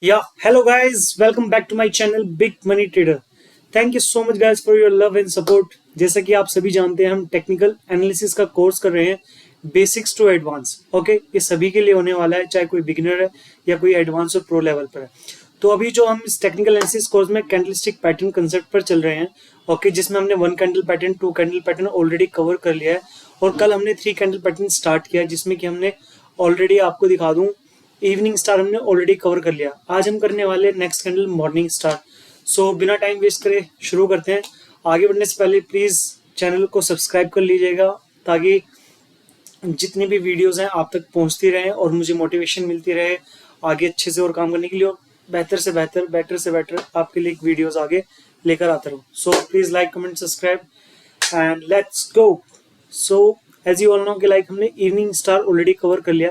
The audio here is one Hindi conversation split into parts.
Yeah, hello guys, welcome back to my channel Big Money Trader. Thank you so much guys for your love and support. जैसा कि आप सभी जानते हैं हम टेक्निकल एनालिसिस का कोर्स कर रहे हैं बेसिक्स टू एडवांस। ओके, ये सभी के लिए होने वाला है, चाहे कोई बिगिनर है या कोई एडवांस और प्रो लेवल पर है। तो अभी जो हम इस टेक्निकल एनालिसिस कोर्स में कैंडलस्टिक पैटर्न कंसेप्ट पर चल रहे हैं। ओके, जिसमें हमने one candle pattern, two candle pattern already cover कर लिया है और कल हमने थ्री कैंडल पैटर्न स्टार्ट किया जिसमें कि हमने ऑलरेडी आपको दिखा दूं इवनिंग स्टार हमने ऑलरेडी कवर कर लिया। आज हम करने वाले नेक्स्ट कैंडल मॉर्निंग स्टार। सो बिना टाइम वेस्ट करे शुरू करते हैं। आगे बढ़ने से पहले प्लीज चैनल को सब्सक्राइब कर लीजिएगा ताकि जितनी भी वीडियोस हैं आप तक पहुंचती रहे और मुझे मोटिवेशन मिलती रहे आगे अच्छे से और काम करने के लिए, और बेटर से बेटर आपके लिए वीडियोस आगे लेकर आता रहूं। So please like comment subscribe and let's go. So as you all know कि लाइक हमने इवनिंग स्टार ऑलरेडी कवर कर लिया।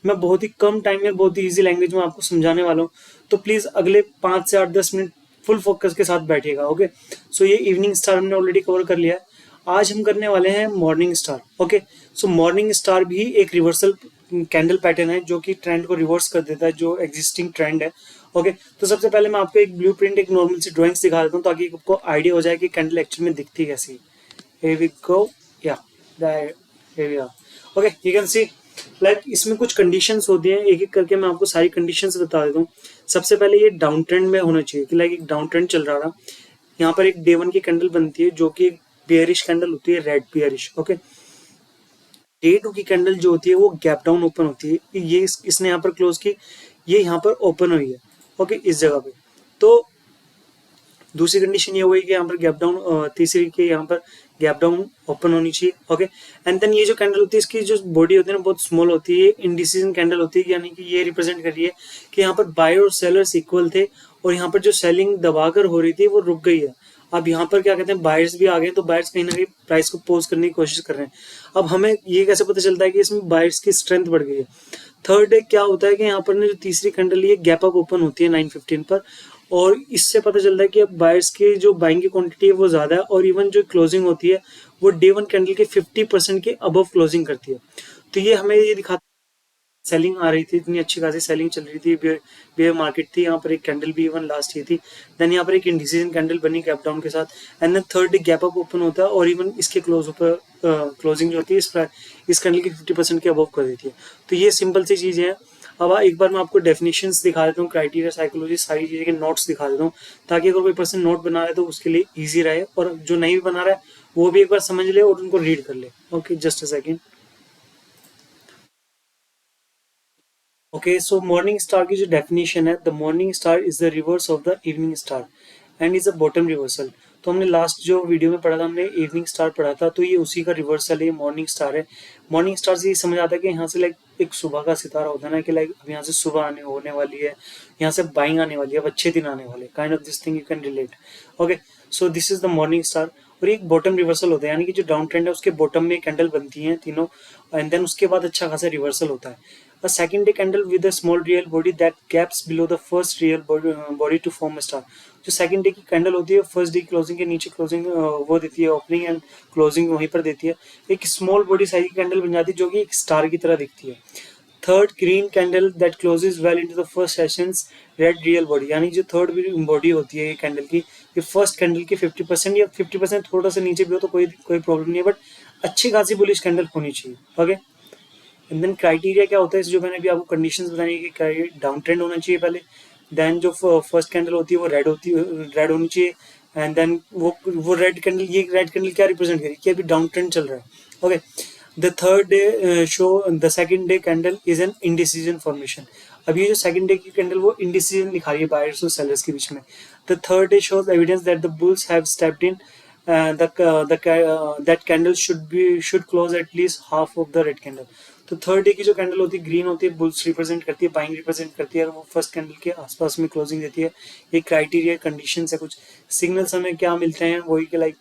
मैं बहुत ही कम टाइम में बहुत ही इजी लैंग्वेज में आपको समझाने वाला हूँ, तो प्लीज अगले 5 से 8-10 मिनट फुल फोकस के साथ बैठिएगा। ओके, सो ये इवनिंग स्टार हमने ऑलरेडी कवर कर लिया है। आज हम करने वाले हैं मॉर्निंग स्टार। ओके, सो मॉर्निंग स्टार भी एक रिवर्सल कैंडल पैटर्न है जो कि ट्रेंड को रिवर्स कर देता है, जो एग्जिस्टिंग ट्रेंड है। ओके, तो सबसे पहले मैं आपको एक ब्लूप्रिंट, एक नॉर्मल सी ड्राइंग्स दिखा देता हूँ ताकि आपको आइडिया हो जाए कि कैंडल एक्चुअल में दिखती कैसी है। Here we go. Yeah, there, here we are. Okay, you can see like इसमें कुछ कंडीशंस होती हैं, एक एक करके मैं आपको सारी कंडीशंस बता देता हूँ। सबसे पहले ये डाउन ट्रेंड में होना चाहिए कि लाइक एक डाउन ट्रेंड चल रहा था। यहाँ पर एक डे वन की कैंडल बनती है जो कि एक बेयरिश कैंडल होती है, red bearish. Okay, day two की कैंडल जो होती है वो गैप डाउन ओपन होती है। ये इसने यहाँ पर क्लोज की, ये यहाँ पर ओपन हुई है। ओके, इस जगह पे। तो दूसरी कंडीशन ये हुई कि यहाँ पर गैप डाउन, तीसरी के यहाँ पर गैप डाउन ओपन होनी चाहिए। ओके, एंड देन ये जो कैंडल होती है इसकी जो बॉडी होती है ना बहुत स्मॉल होती है, इंडिसीजन कैंडल होती है, यानी कि ये रिप्रेजेंट कर रही है कि यहाँ पर बायर और सेलर्स इक्वल थे और यहाँ पर जो सेलिंग दबाकर हो रही थी वो रुक गई है। अब यहाँ पर क्या कहते हैं, बायर्स भी आ गए, तो बायर्स कहीं ना कहीं प्राइस को पोज करने की कोशिश कर रहे हैं। अब हमें ये कैसे पता चलता है कि इसमें बायर्स की स्ट्रेंथ बढ़ गई है। थर्ड डे क्या होता है कि यहाँ पर ने जो तीसरी कैंडल ये गैप अप ओपन होती है 9:15 पर, और इससे पता चलता है कि अब बायर्स की जो बाइंग की क्वांटिटी है वो ज़्यादा है, और इवन जो क्लोजिंग होती है वो डे वन कैंडल के 50% के अबव क्लोजिंग करती है। तो ये हमें ये दिखाता है सेलिंग आ रही थी, इतनी अच्छी खासी सेलिंग चल रही थी, बेयर मार्केट थी। यहाँ पर एक कैंडल भी इवन लास्ट ही थी। देन यहाँ पर एक इंडिसीजन कैंडल बनी गैप डाउन के साथ, and then third day gap up open होता है और इवन इसके क्लोजिंग जो होती है इस कैंडल की 50% के अबव कर देती है। तो ये सिंपल सी चीज़ें हैं। अब एक बार मैं आपको डेफिनेशंस दिखा देता हूँ, क्राइटेरिया, साइकोलॉजी, सारी चीज़ें के नोट्स दिखा देता हूँ ताकि अगर कोई पर्सन नोट बना रहा है तो उसके लिए ईजी रहे, और जो नहीं भी बना रहा है वो भी एक बार समझ ले और उनको रीड कर ले। Okay, just a second. Okay, so morning star की जो डेफिनेशन है, the morning star is the reverse of the evening star and is a bottom reversal. तो हमने लास्ट जो वीडियो में पढ़ा था, हमने इवनिंग स्टार पढ़ा था, तो ये उसी का रिवर्सल है, ये मॉर्निंग स्टार है। मॉर्निंग स्टार से ये समझ आता है कि यहाँ से लाइक एक सुबह का सितारा होता है ना, कि लाइक अब यहाँ से सुबह आने होने वाली है, यहाँ से बाइंग आने वाली है, अब अच्छे दिन आने वाले, kind of this thing you can relate. Okay, so this is the morning star. और एक बॉटम रिवर्सल होता है, यानी कि जो डाउन ट्रेंड है उसके बॉटम में कैंडल बनती हैं तीनों, एंड देन उसके बाद अच्छा खासा रिवर्सल होता है। A secondary candle with a small real body that gaps below the first real body to form a star। जो सेकंड डे की कैंडल होती है फर्स्ट डे क्लोजिंग के नीचे क्लोजिंग वो देती है, ओपनिंग एंड क्लोजिंग वहीं पर देती है। एक स्मॉल बॉडी साइज की कैंडल बन जाती है जो कि एक स्टार की तरह दिखती है। Third green candle that closes well into the first sessions red real body, यानी जो थर्ड बॉडी होती है ये कैंडल की, ये फर्स्ट कैंडल की 50% या 50% थोड़ा सा नीचे भी हो तो कोई प्रॉब्लम नहीं है, बट अच्छी खासी बुलिश कैंडल होनी चाहिए। ओके, एंड देन क्राइटेरिया क्या होता है, जो मैंने अभी आपको कंडीशंस बताई है कि डाउन ट्रेंड होना चाहिए पहले, देन जो फर्स्ट कैंडल होती है वो रेड होनी चाहिए, एंड देन वो रेड कैंडल, ये रेड कैंडल क्या रिप्रेजेंट करेगी कि अभी डाउन ट्रेंड चल रहा है। Okay, the third day show the second day candle is an indecision formation. अब ये जो सेकंड डे की कैंडल वो इंडिसीजन दिखा रही है बायर्स और सेलर्स के बीच में। The third day shows evidence that the bulls have stepped in, that candle should close at least half of the red candle। तो थर्ड डे की जो कैंडल होती है ग्रीन होती है, बुल्स रिप्रेजेंट करती है, बाइंग रिप्रेजेंट करती है, और वो फर्स्ट कैंडल के आसपास में क्लोजिंग देती है। ये क्राइटेरिया कंडीशन है। कुछ सिग्नल्स हमें क्या मिलते हैं, वही कि like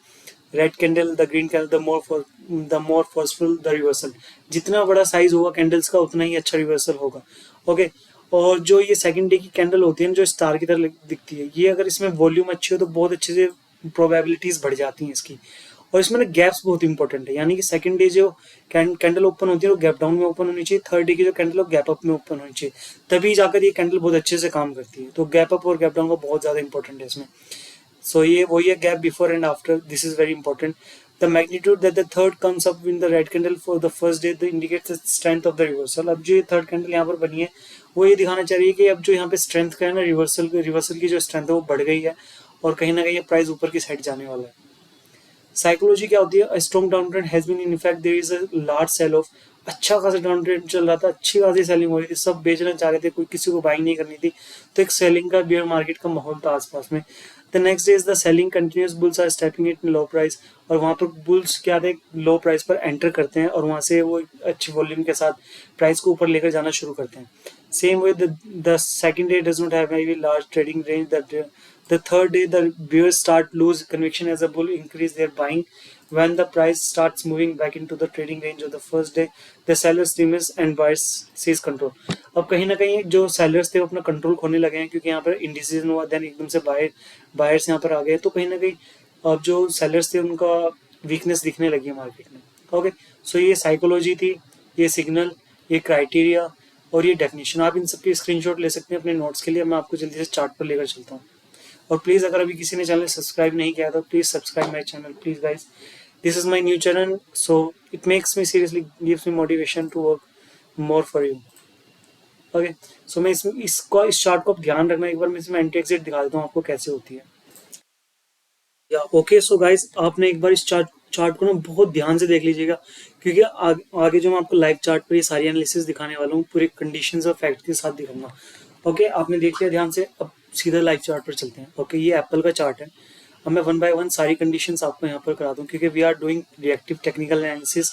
red candle, the green candle, the more forceful the reversal. जितना बड़ा साइज होगा कैंडल्स का उतना ही अच्छा रिवर्सल होगा। ओके, और जो ये सेकंड डे की कैंडल होती है जो स्टार की तरह दिखती है, ये अगर इसमें वॉल्यूम अच्छी हो तो बहुत अच्छे से प्रोबेबिलिटीज बढ़ जाती हैं इसकी। और इसमें ना गैप्स बहुत इंपॉर्टेंट है, यानी कि सेकंड डे जो कैंडल ओपन होती है वो गैप डाउन में ओपन होनी चाहिए, थर्ड डे की जो कैंडल है गैप अप में ओपन होनी चाहिए, तभी जाकर ये कैंडल बहुत अच्छे से काम करती है। तो गैप अप और गैप डाउन का बहुत ज़्यादा इंपॉर्टेंट है इसमें। सो ये वही है gap before and after, this is very important. The magnitude that the third comes up in the red candle for the first day the indicates the strength of the reversal. अब जो ये थर्ड कैंडल यहाँ पर बनी है वो ये दिखाना चाह रही है कि अब जो यहाँ पे स्ट्रेंथ का है ना, रिवर्सल की जो स्ट्रेंथ है वो बढ़ गई है और कहीं ना कहीं ये प्राइस ऊपर की साइड जाने वाला है। साइकोलॉजी क्या होती है? A strong down trend has been in effect, there is a large sell off. अच्छा खासा डाउन ट्रेंड चल रहा था, अच्छी खासी सेलिंग हो रही थी, सब बेचना चाह रहे थे, कोई किसी को बाइंग नहीं करनी थी, तो एक सेलिंग का बियर मार्केट का माहौल था आसपास में। The next day is the selling continues, bulls are stepping it in low price, और वहां पर बुल्स क्या थे, लो प्राइस पर एंटर करते हैं और वहां से वो अच्छी वॉल्यूम के साथ प्राइस को ऊपर लेकर जाना शुरू करते हैं। Same way the second day does not have very large trading range, that the third day the bears start lose conviction as the bull increase their buying. When the price starts moving back into the trading range of the first day, the sellers dismiss and buyers seize control. अब कहीं ना कहीं जो sellers थे वो अपना कंट्रोल खोने लगे हैं, क्योंकि यहाँ पर इंडिसीजन हुआ, देन एकदम से बायर्स यहाँ पर आ गए, तो कहीं ना कहीं अब जो sellers थे उनका वीकनेस दिखने लगी है मार्केट में। ओके, सो ये साइकोलॉजी थी, ये सिग्नल, ये क्राइटेरिया और ये डेफिनेशन। आप इन सबके स्क्रीनशॉट ले सकते हैं अपने नोट्स के लिए। मैं आपको जल्दी से चार्ट पर लेकर चलता हूँ। और प्लीज अगर अभी किसी ने चैनल सब्सक्राइब नहीं किया तो please subscribe my channel, please guys, this is my new channel, so it makes me seriously, gives me motivation to work more for you. Okay, so मैं इस चार्ट को ध्यान रखना, एक बार मैं इसमें एंटी एग्जिट दिखा देता हूँ आपको कैसे होती है। या ओके, सो गाइस आपने एक बार इस चार्ट को ना बहुत ध्यान से देख लीजिएगा, क्योंकि आगे जो मैं आपको लाइव चार्ट पर ये सारी एनालिसिस दिखाने वाला हूँ पूरे कंडीशंस और फैक्ट के साथ दिखाऊंगा। ओके, आपने देख लिया ध्यान से, अब सीधा लाइव चार्ट पर चलते हैं। ओके, ये एप्पल का चार्ट है। अब मैं वन बाय वन सारी कंडीशंस आपको यहाँ पर करा दूँ, क्योंकि we are doing reactive technical analysis,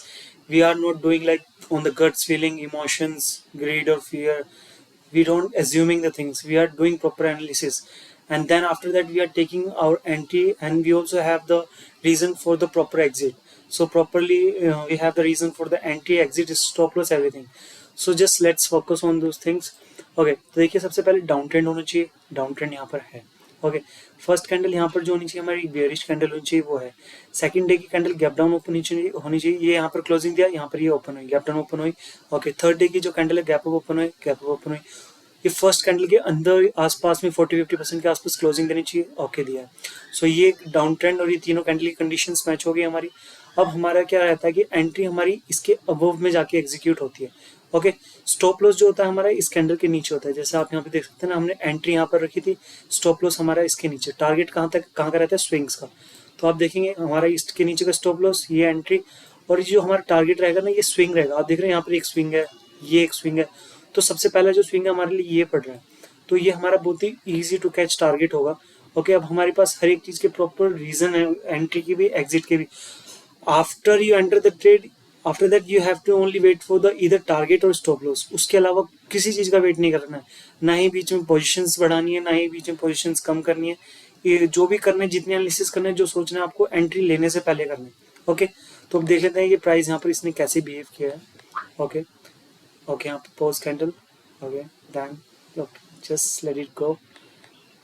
we are not doing like on the guts feeling, emotions, greed और fear, we don't assuming the things, we are doing proper analysis, and then after that we are taking our entry, and we also have the reason for the proper exit. So properly we have the reason for the entry, exit, stop loss, everything. So just let's focus on those things. Okay, तो देखिए सबसे पहले डाउन ट्रेंड होना चाहिए, डाउन ट्रेंड यहाँ पर है। ओके, फर्स्ट कैंडल यहाँ पर जो होनी चाहिए हमारी बेयरिश कैंडल होनी चाहिए, वो है। सेकंड डे की कैंडल गैप डाउन ओपन होनी चाहिए, ये यहाँ पर क्लोजिंग दिया, यहाँ पर ये ओपन हुई, गैप डाउन ओपन हुई। ओके, थर्ड डे की जो कैंडल है गैप अप ओपन हुई, गैप अप ओपन हुई। ये फर्स्ट कैंडल के अंदर आसपास में 40-50% के आसपास क्लोजिंग देनी चाहिए। ओके, दिया है। सो ये डाउन ट्रेंड और ये तीनों कैंडल की कंडीशंस मैच हो गई हमारी। अब हमारा क्या रहता है कि एंट्री हमारी इसके अबव में जाके एग्जीक्यूट होती है। ओके, स्टॉप लॉस जो होता है हमारा इस कैंडल के नीचे होता है, जैसे आप यहाँ पे देख सकते हैं ना, हमने एंट्री यहाँ पर रखी थी, स्टॉप लॉस हमारा इसके नीचे। टारगेट कहाँ का रहता है? स्विंग्स का। तो आप देखेंगे हमारा इसके नीचे का स्टॉप लॉस, ये एंट्री, और जो हमारा टारगेट रहेगा ना ये स्विंग रहेगा। आप देख रहे हैं यहाँ पर एक स्विंग है, ये एक स्विंग है, तो सबसे पहला जो स्विंग है हमारे लिए ये पड़ रहा है, तो ये हमारा बहुत ही ईजी टू कैच टारगेट होगा। ओके, अब हमारे पास हर एक चीज के प्रॉपर रीजन है, एंट्री की भी, एग्जिट के भी। After you enter the trade, after that you have to only wait for the इधर टारगेट और स्टॉप लॉस, उसके अलावा किसी चीज का वेट नहीं करना है, ना ही बीच में पोजीशंस बढ़ानी है, ना ही बीच में पोजीशंस कम करनी है। ये जो भी करना है, जितने एनालिसिस करना है, जो सोचना है आपको एंट्री लेने से पहले करना है। ओके, तो अब देख लेते हैं ये प्राइस यहाँ पर इसने कैसे बिहेव किया है। ओके ओके, यहाँ पे pause candle. Okay, then just let it go,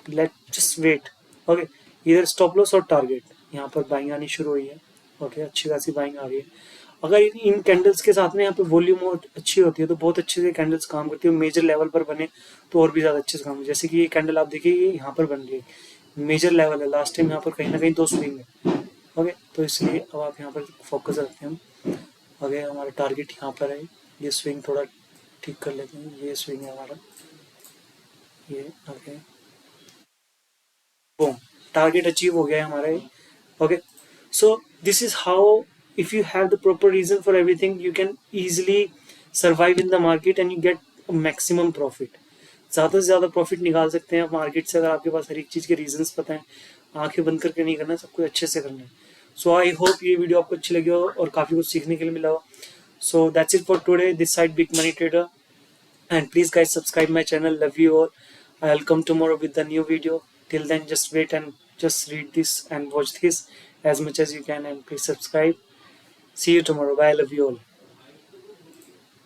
let just wait. Okay, इधर स्टॉप लॉस और टारगेट, यहाँ पर बाइंग आनी शुरू हुई है। ओके, अच्छी खासी बाइंग आ रही है। अगर इन कैंडल्स के साथ में यहाँ पे वॉल्यूम और अच्छी होती है तो बहुत अच्छे से कैंडल्स काम करती है, मेजर लेवल पर बने तो और भी ज़्यादा अच्छे से काम। जैसे कि ये कैंडल आप देखिए, ये यहाँ पर बन रही है, मेजर लेवल है, लास्ट टाइम यहाँ पर कहीं ना कहीं 2 स्विंग है। ओके, तो इसलिए अब आप यहाँ पर फोकस रखते हैं हम। ओके, हमारा टारगेट यहाँ पर है, ये स्विंग थोड़ा ठीक कर लेते हैं, ये स्विंग है हमारा, ये। ओके, बूम, टारगेट अचीव हो गया है हमारा ये। Okay, so this is how, if you have the proper reason for everything, you can easily survive in the market and you get a maximum profit. ज़्यादा से ज़्यादा प्रॉफिट निकाल सकते हैं आप मार्केट से, अगर आपके पास हर एक चीज़ के रीजंस पता है। आंखें बंद करके नहीं करना, सब कुछ अच्छे से करना है। सो आई होप ये वीडियो आपको अच्छी लगी हो और काफ़ी कुछ सीखने के लिए मिला हो। So that's it for today, this side big money trader, and please guys subscribe my channel, love you all. I'll come tomorrow with the new video. Till then just wait and just read this and watch this as much as you can, and please subscribe. See you tomorrow. Bye, I love you all.